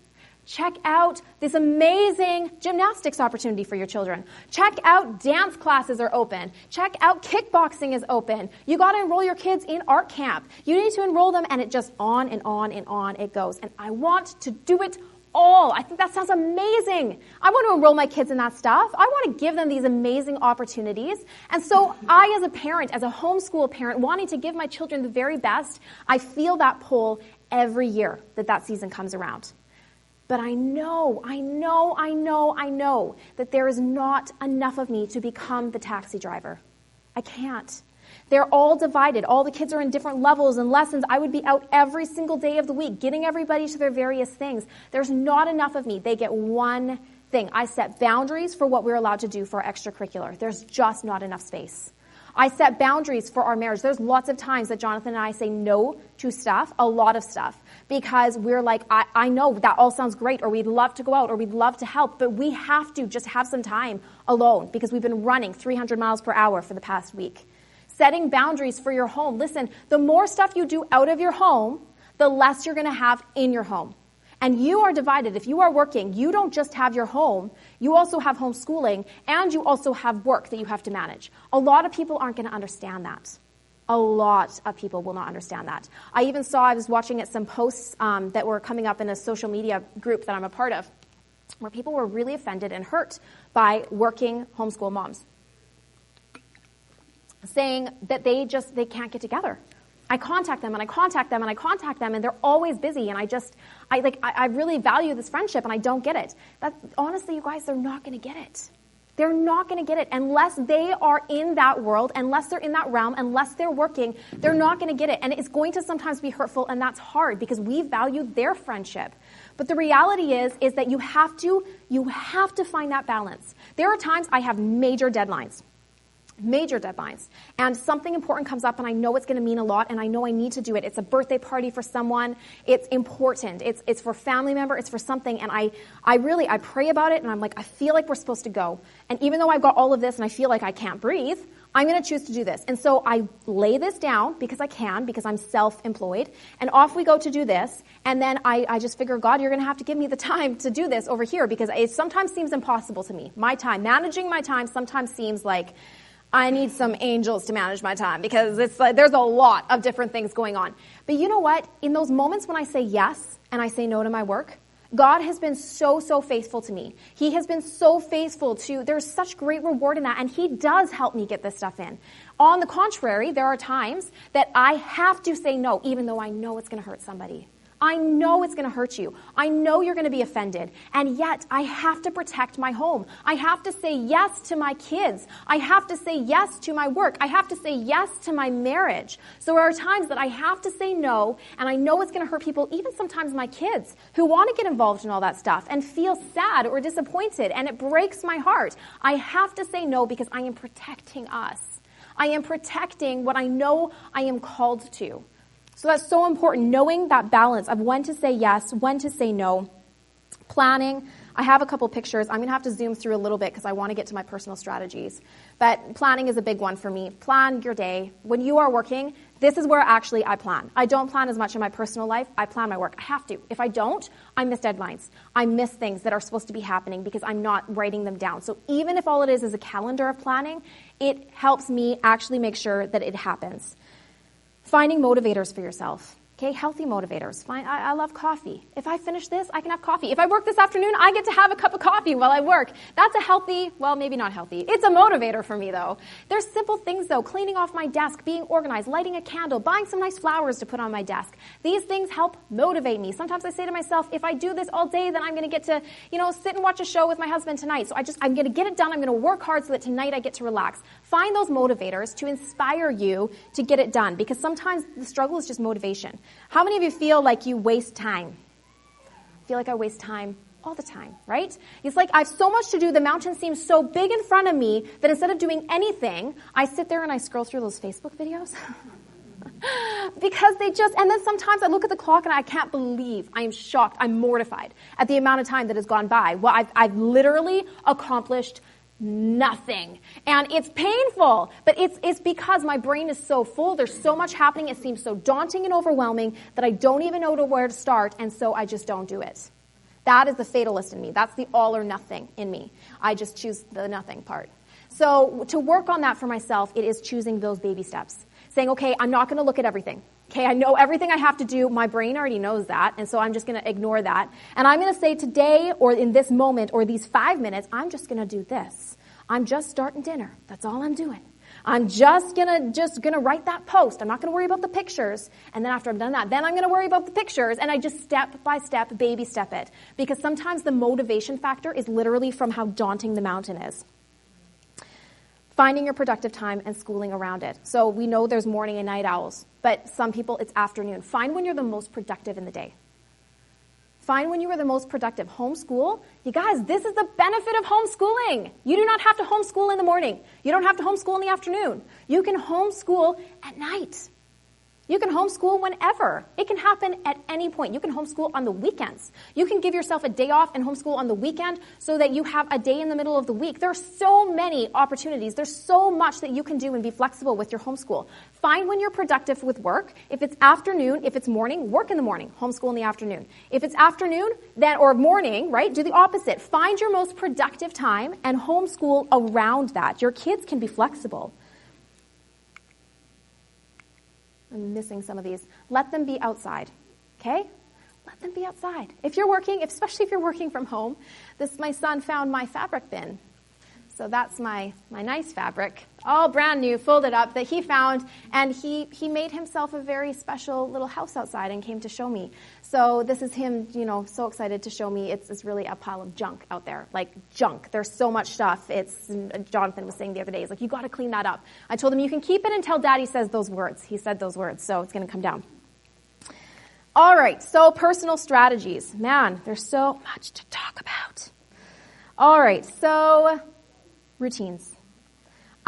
check out this amazing gymnastics opportunity for your children. Check out dance classes are open. Check out kickboxing is open. You got to enroll your kids in art camp. You need to enroll them, and it just on and on and on it goes. And I want to do it all. I think that sounds amazing. I want to enroll my kids in that stuff. I want to give them these amazing opportunities. And so I, as a parent, as a homeschool parent, wanting to give my children the very best, I feel that pull every year that season comes around. But I know that there is not enough of me to become the taxi driver. I can't. They're all divided. All the kids are in different levels and lessons. I would be out every single day of the week, getting everybody to their various things. There's not enough of me. They get one thing. I set boundaries for what we're allowed to do for our extracurricular. There's just not enough space. I set boundaries for our marriage. There's lots of times that Jonathan and I say no to stuff, a lot of stuff, because we're like, I know that all sounds great, or we'd love to go out, or we'd love to help, but we have to just have some time alone because we've been running 300 miles per hour for the past week. Setting boundaries for your home. Listen, the more stuff you do out of your home, the less you're going to have in your home. And you are divided. If you are working, you don't just have your home, you also have homeschooling, and you also have work that you have to manage. A lot of people aren't going to understand that. A lot of people will not understand that. I was watching some posts that were coming up in a social media group that I'm a part of, where people were really offended and hurt by working homeschool moms, saying that they can't get together. I contact them, and they're always busy, and I really value this friendship, and I don't get it. Honestly, you guys, they're not going to get it. They're not going to get it unless they are in that world, unless they're in that realm, unless they're working. They're not going to get it, and it's going to sometimes be hurtful, and that's hard because we value their friendship. But the reality is that you have to find that balance. There are times I have major deadlines. Major deadlines. And something important comes up and I know it's going to mean a lot and I know I need to do it. It's a birthday party for someone. It's important. It's for a family member. It's for something. And I pray about it and I'm like, I feel like we're supposed to go. And even though I've got all of this and I feel like I can't breathe, I'm going to choose to do this. And so I lay this down because I can, because I'm self-employed. And off we go to do this. And then I just figure, God, you're going to have to give me the time to do this over here because it sometimes seems impossible to me. My time, managing my time sometimes seems like I need some angels to manage my time because it's like there's a lot of different things going on. But you know what? In those moments when I say yes and I say no to my work, God has been so, so faithful to me. He has been so faithful to, there's such great reward in that, and He does help me get this stuff in. On the contrary, there are times that I have to say no, even though I know it's going to hurt somebody. I know it's going to hurt you. I know you're going to be offended. And yet, I have to protect my home. I have to say yes to my kids. I have to say yes to my work. I have to say yes to my marriage. So there are times that I have to say no, and I know it's going to hurt people, even sometimes my kids, who want to get involved in all that stuff and feel sad or disappointed, and it breaks my heart. I have to say no because I am protecting us. I am protecting what I know I am called to. So that's so important, knowing that balance of when to say yes, when to say no. Planning. I have a couple pictures. I'm going to have to zoom through a little bit because I want to get to my personal strategies. But planning is a big one for me. Plan your day. When you are working, this is where actually I plan. I don't plan as much in my personal life. I plan my work. I have to. If I don't, I miss deadlines. I miss things that are supposed to be happening because I'm not writing them down. So even if all it is a calendar of planning, it helps me actually make sure that it happens. Finding motivators for yourself. Okay, healthy motivators. I love coffee. If I finish this, I can have coffee. If I work this afternoon, I get to have a cup of coffee while I work. That's a healthy, well, maybe not healthy. It's a motivator for me, though. There's simple things, though. Cleaning off my desk, being organized, lighting a candle, buying some nice flowers to put on my desk. These things help motivate me. Sometimes I say to myself, if I do this all day, then I'm going to get to, sit and watch a show with my husband tonight. So I'm going to get it done. I'm going to work hard so that tonight I get to relax. Find those motivators to inspire you to get it done, because sometimes the struggle is just motivation. How many of you feel like you waste time? I feel like I waste time all the time, right? It's like I have so much to do. The mountain seems so big in front of me that instead of doing anything, I sit there and I scroll through those Facebook videos. Because and then sometimes I look at the clock and I can't believe, I am shocked, I'm mortified at the amount of time that has gone by. Well, I've literally accomplished nothing. And it's painful, but it's because my brain is so full. There's so much happening. It seems so daunting and overwhelming that I don't even know where to start, and so I just don't do it. That is the fatalist in me. That's the all or nothing in me. I just choose the nothing part. So to work on that for myself, it is choosing those baby steps. Saying, okay, I'm not going to look at everything. Okay, I know everything I have to do. My brain already knows that, and so I'm just going to ignore that. And I'm going to say today, or in this moment, or these 5 minutes, I'm just going to do this. I'm just starting dinner. That's all I'm doing. I'm just gonna write that post. I'm not going to worry about the pictures. And then after I've done that, then I'm going to worry about the pictures. And I just step by step, baby step it. Because sometimes the motivation factor is literally from how daunting the mountain is. Finding your productive time and schooling around it. So we know there's morning and night owls, but some people it's afternoon. Find when you're the most productive in the day. Find when you are the most productive. Homeschool. You guys, this is the benefit of homeschooling. You do not have to homeschool in the morning. You don't have to homeschool in the afternoon. You can homeschool at night. You can homeschool whenever. It can happen at any point. You can homeschool on the weekends. You can give yourself a day off and homeschool on the weekend so that you have a day in the middle of the week. There are so many opportunities. There's so much that you can do and be flexible with your homeschool. Find when you're productive with work. If it's afternoon, if it's morning, work in the morning, homeschool in the afternoon. If it's afternoon, then or morning, right, do the opposite. Find your most productive time and homeschool around that. Your kids can be flexible. I'm missing some of these. Let them be outside, okay? Let them be outside. If you're working, especially if you're working from home, my son found my fabric bin. So that's my nice fabric, all brand new, folded up, that he found, and he made himself a very special little house outside and came to show me. So this is him, so excited to show me. It's really a pile of junk out there, like junk. There's so much stuff. Jonathan was saying the other day, he's like, you got to clean that up. I told him, you can keep it until Daddy says those words. He said those words, so it's going to come down. All right, so personal strategies. Man, there's so much to talk about. All right, so routines.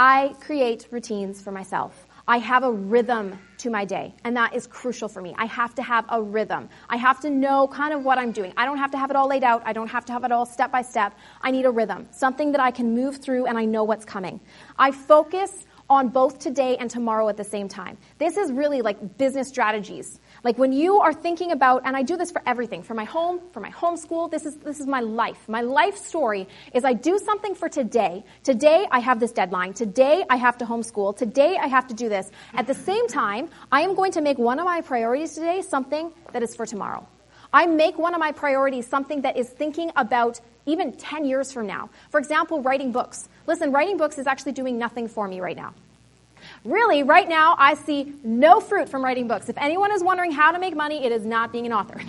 I create routines for myself. I have a rhythm to my day, and that is crucial for me. I have to have a rhythm. I have to know kind of what I'm doing. I don't have to have it all laid out. I don't have to have it all step by step. I need a rhythm, something that I can move through and I know what's coming. I focus on both today and tomorrow at the same time. This is really like business strategies. Like when you are thinking about, and I do this for everything, for my home, for my homeschool, this is my life. My life story is I do something for today. Today I have this deadline. Today I have to homeschool. Today I have to do this. At the same time, I am going to make one of my priorities today something that is for tomorrow. I make one of my priorities something that is thinking about even 10 years from now. For example, writing books. Listen, writing books is actually doing nothing for me right now. Really, right now, I see no fruit from writing books. If anyone is wondering how to make money, it is not being an author.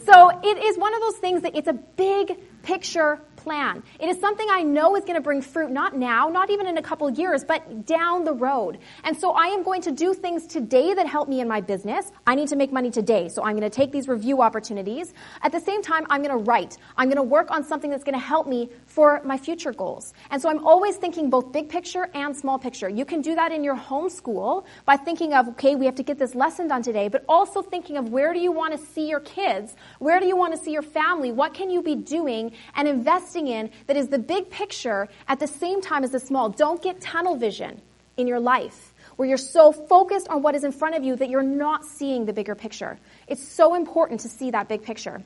So it is one of those things that it's a big picture plan. It is something I know is going to bring fruit, not now, not even in a couple years, but down the road. And so I am going to do things today that help me in my business. I need to make money today, so I'm going to take these review opportunities. At the same time, I'm going to write. I'm going to work on something that's going to help me for my future goals. And so I'm always thinking both big picture and small picture. You can do that in your homeschool by thinking of, okay, we have to get this lesson done today, but also thinking of where do you want to see your kids? Where do you want to see your family? What can you be doing and investing in that is the big picture at the same time as the small? Don't get tunnel vision in your life where you're so focused on what is in front of you that you're not seeing the bigger picture. It's so important to see that big picture.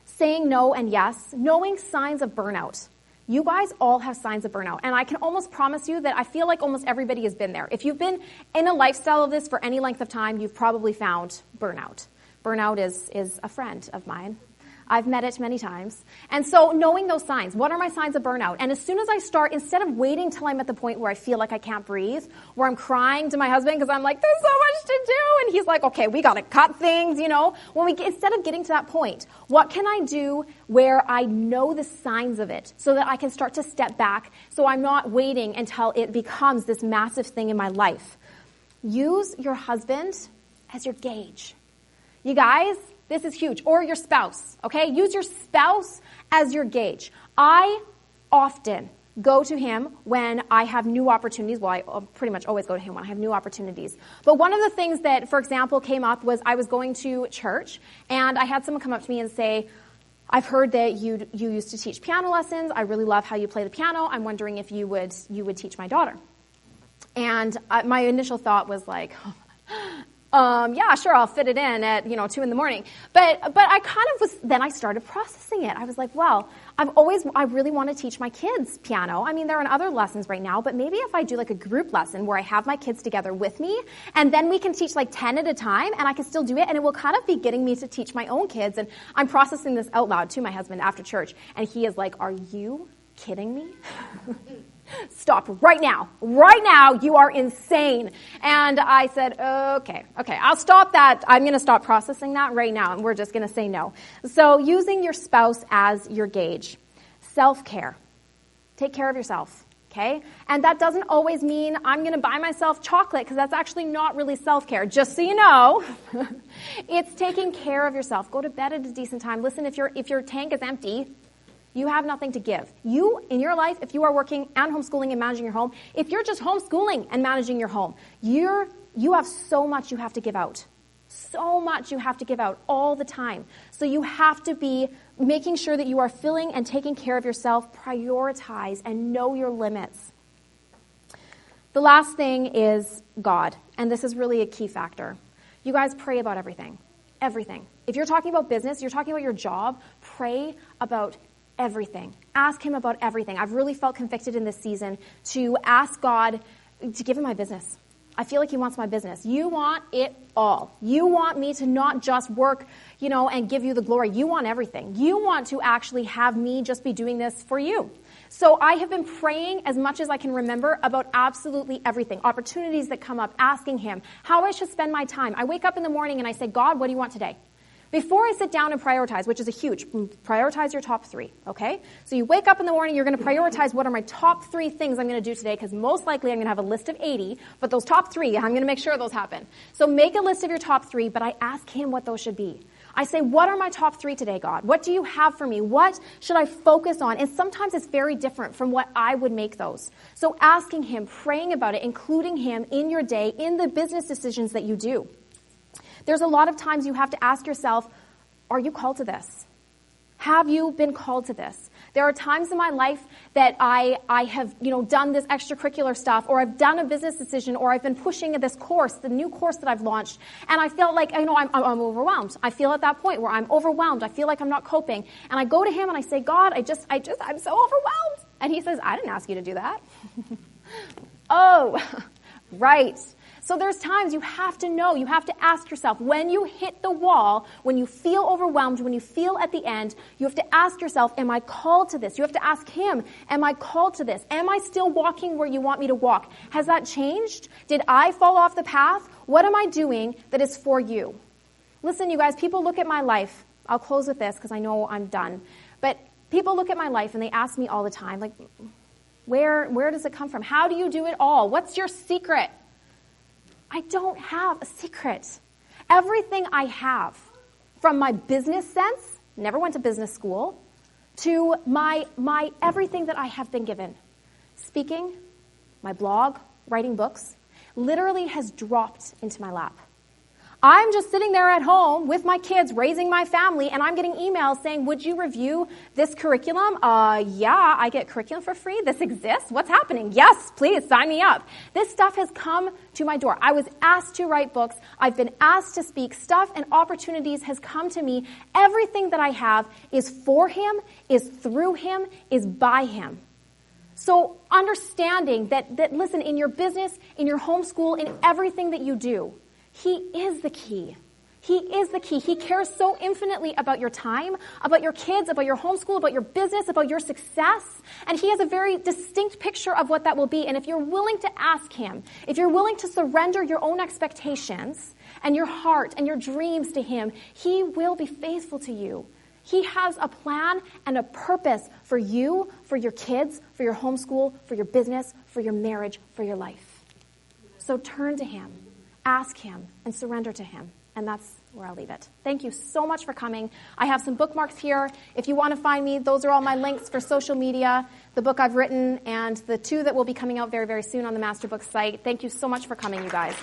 Saying no and yes, knowing signs of burnout. You guys all have signs of burnout, and I can almost promise you that I feel like almost everybody has been there. If you've been in a lifestyle of this for any length of time, you've probably found burnout. Burnout is a friend of mine. I've met it many times. And so knowing those signs, what are my signs of burnout? And as soon as I start, instead of waiting till I'm at the point where I feel like I can't breathe, where I'm crying to my husband because I'm like, there's so much to do, and he's like, okay, we got to cut things, instead of getting to that point, what can I do where I know the signs of it so that I can start to step back so I'm not waiting until it becomes this massive thing in my life? Use your husband as your gauge. You guys, this is huge. Or your spouse, okay? Use your spouse as your gauge. I often go to him when I have new opportunities. Well, I pretty much always go to him when I have new opportunities. But one of the things that, for example, came up was I was going to church, and I had someone come up to me and say, I've heard that you used to teach piano lessons. I really love how you play the piano. I'm wondering if you would teach my daughter. And my initial thought was like, yeah, sure, I'll fit it in at, 2 a.m. But I kind of then I started processing it. I was like, well, I really want to teach my kids piano. I mean, they're in other lessons right now, but maybe if I do like a group lesson where I have my kids together with me, and then we can teach like 10 at a time, and I can still do it, and it will kind of be getting me to teach my own kids. And I'm processing this out loud to my husband after church, and he is like, are you kidding me? Stop right now. Right now, you are insane. And I said, okay, I'll stop that. I'm going to stop processing that right now, and we're just going to say no. So using your spouse as your gauge. Self-care. Take care of yourself, okay? And that doesn't always mean I'm going to buy myself chocolate, because that's actually not really self-care. Just so you know, it's taking care of yourself. Go to bed at a decent time. Listen, if your tank is empty, you have nothing to give. You, in your life, if you are working and homeschooling and managing your home, if you're just homeschooling and managing your home, you have so much you have to give out. So much you have to give out all the time. So you have to be making sure that you are filling and taking care of yourself, prioritize, and know your limits. The last thing is God, and this is really a key factor. You guys pray about everything. Everything. If you're talking about business, you're talking about your job, pray about everything. Ask him about everything. I've really felt convicted in this season to ask God to give him my business. I feel like he wants my business. You want it all. You want me to not just work, and give you the glory. You want everything. You want to actually have me just be doing this for you. So I have been praying as much as I can remember about absolutely everything. Opportunities that come up, asking him how I should spend my time. I wake up in the morning and I say, God, what do you want today? Before I sit down and prioritize, which is a huge, prioritize your top 3, okay? So you wake up in the morning, you're going to prioritize what are my top 3 things I'm going to do today, because most likely I'm going to have a list of 80, but those top 3, I'm going to make sure those happen. So make a list of your top 3, but I ask him what those should be. I say, what are my top 3 today, God? What do you have for me? What should I focus on? And sometimes it's very different from what I would make those. So asking him, praying about it, including him in your day, in the business decisions that you do. There's a lot of times you have to ask yourself, are you called to this? Have you been called to this? There are times in my life that I have, done this extracurricular stuff, or I've done a business decision, or I've been pushing this course, the new course that I've launched, and I felt like, I'm overwhelmed. I feel at that point where I'm overwhelmed. I feel like I'm not coping. And I go to him and I say, God, I'm so overwhelmed. And he says, I didn't ask you to do that. Oh, right. So there's times you have to know, you have to ask yourself, when you hit the wall, when you feel overwhelmed, when you feel at the end, you have to ask yourself, am I called to this? You have to ask him, am I called to this? Am I still walking where you want me to walk? Has that changed? Did I fall off the path? What am I doing that is for you? Listen, you guys, people look at my life. I'll close with this because I know I'm done. But people look at my life and they ask me all the time, like, where does it come from? How do you do it all? What's your secret? I don't have a secret. Everything I have, from my business sense, never went to business school, to my everything that I have been given. Speaking, my blog, writing books, literally has dropped into my lap. I'm just sitting there at home with my kids, raising my family, and I'm getting emails saying, would you review this curriculum? Yeah, I get curriculum for free. This exists. What's happening? Yes, please sign me up. This stuff has come to my door. I was asked to write books. I've been asked to speak. Stuff and opportunities has come to me. Everything that I have is for him, is through him, is by him. So understanding that listen, in your business, in your homeschool, in everything that you do, he is the key. He is the key. He cares so infinitely about your time, about your kids, about your homeschool, about your business, about your success. And he has a very distinct picture of what that will be. And if you're willing to ask him, if you're willing to surrender your own expectations and your heart and your dreams to him, he will be faithful to you. He has a plan and a purpose for you, for your kids, for your homeschool, for your business, for your marriage, for your life. So turn to him. Ask him and surrender to him. And that's where I'll leave it. Thank you so much for coming. I have some bookmarks here. If you want to find me, those are all my links for social media, the book I've written, and the 2 that will be coming out very, very soon on the Masterbook site. Thank you so much for coming, you guys.